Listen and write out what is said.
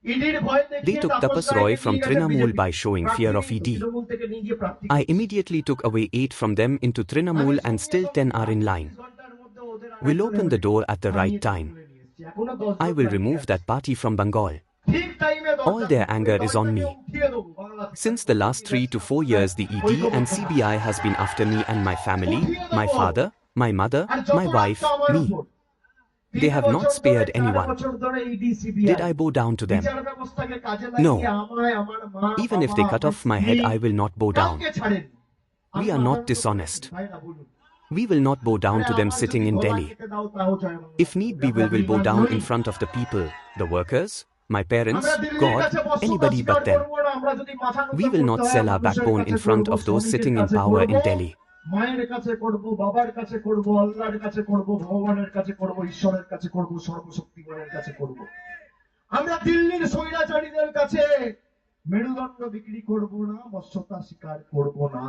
They took Tapas Roy from Trinamool by showing fear of ED. I immediately took away 8 from them into Trinamool and still 10 are in line. We'll open the door at the right time. I will remove that party from Bengal. All their anger is on me. Since the last 3 to 4 years the ED and CBI has been after me and my family, my father, my mother, my wife, me. They have not spared anyone. Did I bow down to them? No. Even if they cut off my head, I will not bow down. We are not dishonest. We will not bow down to them sitting in Delhi. If need be, we will bow down in front of the people, the workers, my parents, God, anybody but them. We will not sell our backbone in front of those sitting in power in Delhi. মায়ের কাছে করব, বাবার কাছে করব, আল্লাহর কাছে করব, ভগবানের কাছে করব, ঈশ্বরের কাছে করব, সর্বশক্তিমানের কাছে করব। আমরা দিল্লির স্বৈরাচারীদের কাছে মেরুদণ্ড বিক্রি করব না, মস্যতা স্বীকার করব না।